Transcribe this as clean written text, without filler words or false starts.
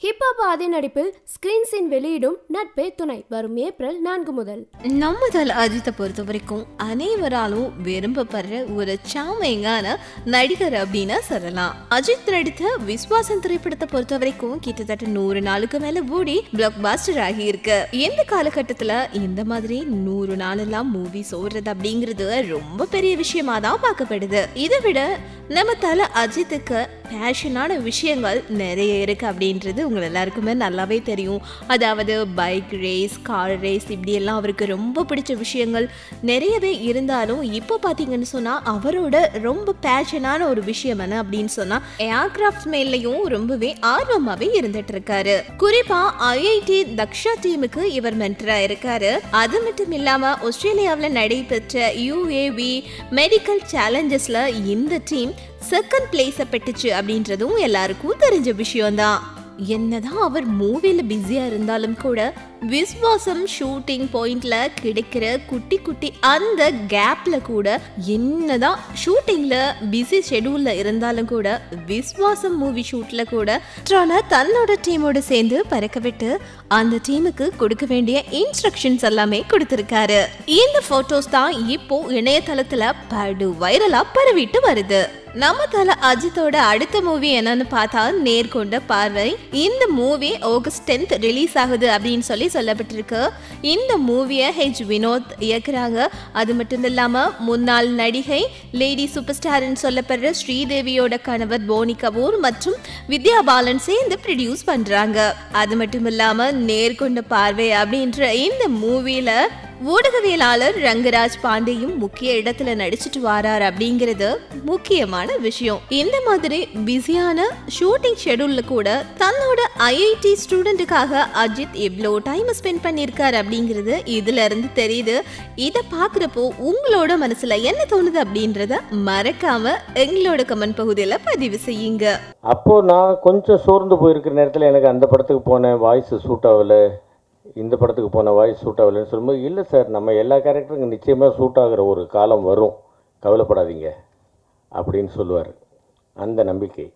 Hip hop ஆதி நடிப்பில் ஸ்கிரீன்ஸின் வெளியிடும் நட்பே துணை வரும் ஏப்ரல் 4 முதல். நம்ம தல அஜித்தை பொறுத்த வரைக்கும் அனைவராலும் விரும்பப்படுற ஒரு சாமையான நடிகர் அப்படின்னு சொல்லலாம். அஜித் நடித்த விஸ்வாசம் திரைப்படத்தை பொறுத்த வரைக்கும் கிட்டத்தட்ட 100 நாளுக்கு மேல ஓடி பிளாக் பாஸ்டர் ஆகி இருக்கு. இந்த காலகட்டத்துல இந்த மாதிரி 100 நாளெல்லாம் மூவிஸ் ஓடுறது அப்படிங்கிறது ரொம்ப பெரிய விஷயமா தான் பார்க்கப்படுது. இதை விட நம்ம தல அஜித்துக்கு பேஷனான விஷயங்கள் நிறைய இருக்கு அப்படின்றது உங்க எல்லாருக்குமே நல்லாவே தெரியும். அதாவது பைக் ரேஸ், கார் ரேஸ், இப்படி எல்லாம் அவருக்கு ரொம்ப பிடிச்ச விஷயங்கள் நிறையவே இருந்தாலும் இப்போ பார்த்தீங்கன்னு சொன்னா அவரோட ரொம்ப பேஷனான ஒரு விஷயம் என்ன அப்படின்னு சொன்னா ஏர்கிராஃப்ட் மேலையும் ரொம்பவே ஆர்வமாவே இருந்துட்டு இருக்காரு. குறிப்பா ஐஐடி தக்ஷா டீமுக்கு இவர் மென்டரா இருக்காரு. அது மட்டும் இல்லாம ஆஸ்திரேலியாவில் நடைபெற்ற UAV மெடிக்கல் சேலஞ்சஸ்ல இந்த டீம் செகண்ட் பிளேஸை பெற்றுச்சு அப்படின்றதும் எல்லாருக்கும் தெரிஞ்ச விஷயம்தான். என்னதான் அவர் மூவில பிஸியா இருந்தாலும் கூட விஸ்வாசம் ஷூட்டிங் பாயிண்ட்ல கிடைக்கிற குட்டி குட்டி அந்த கேப்ல கூட என்னதான் ஷூட்டிங்ல பிஸி ஷெடியூல்ல இருந்தாலும் கூட விஸ்வாசம் மூவி ஷூட்ல கூட தன்னோட டீமோட சேர்ந்து பறக்க விட்டு அந்த டீமுக்கு கொடுக்க வேண்டிய இன்ஸ்ட்ரக்ஷன்ஸ் எல்லாமே கொடுத்திருக்காரு. இந்த போட்டோஸ் தான் இப்போ இணையதளத்துல படு வைரலா பரவிட்டு வருது. நம்ம தல அஜித்தோட அடுத்த மூவி என்னன்னு பார்த்தா நேர்கொண்ட பார்வை. இந்த மூவி ஆகஸ்ட் 10 ரிலீஸ் ஆகுது அப்படின்னு சொல்லப்பட்டிருக்கு. இந்த மூவியை வினோத் இயக்குறாங்க. அது மட்டும் இல்லாம முன்னாள் நடிகை லேடி சூப்பர் ஸ்டார்னு சொல்லப்படுற ஸ்ரீதேவியோட கணவர் போனி கபூர் மற்றும் வித்யா பாலன் சேர்ந்து ப்ரொடியூஸ் பண்றாங்க. அது மட்டும் இல்லாம நேர்கொண்ட பார்வை அப்படின்ற இந்த மூவில ஊடகவியலாளர் ரங்கராஜ் பாண்டேயும் முக்கிய இடத்துல நடிச்சிட்டு வரார் அப்படிங்கிறது முக்கியமான விஷயம். இந்த மாதிரி பிஸியான ஷூட்டிங் ஷெடியூல்ல கூட தன்னோட ஐஐடி ஸ்டூடெண்ட்டுக்காக அஜித் எவ்வளோ டைம் ஸ்பெண்ட் பண்ணியிருக்காரு அப்படிங்கிறது இதுல இருந்து தெரியுது. இதை பார்க்குறப்போ உங்களோட மனசுல என்ன தோணுது அப்படின்றத மறக்காம எங்களோட கமெண்ட் பகுதியில் பதிவு செய்யுங்க. அப்போ நான் கொஞ்சம் சோர்ந்து போயிருக்கிற நேரத்தில் எனக்கு அந்த படத்துக்கு போன வாய்ஸ் சூட் ஆகலை, இந்த படத்துக்கு போன வாய்ஸ் சூட் ஆகலைன்னு சொல்லும்போது, இல்லை சார், நம்ம எல்லா கேரக்டருக்கும் நிச்சயமாக சூட் ஆகிற ஒரு காலம் வரும், கவலைப்படாதீங்க அப்படின்னு சொல்லுவார். அந்த நம்பிக்கை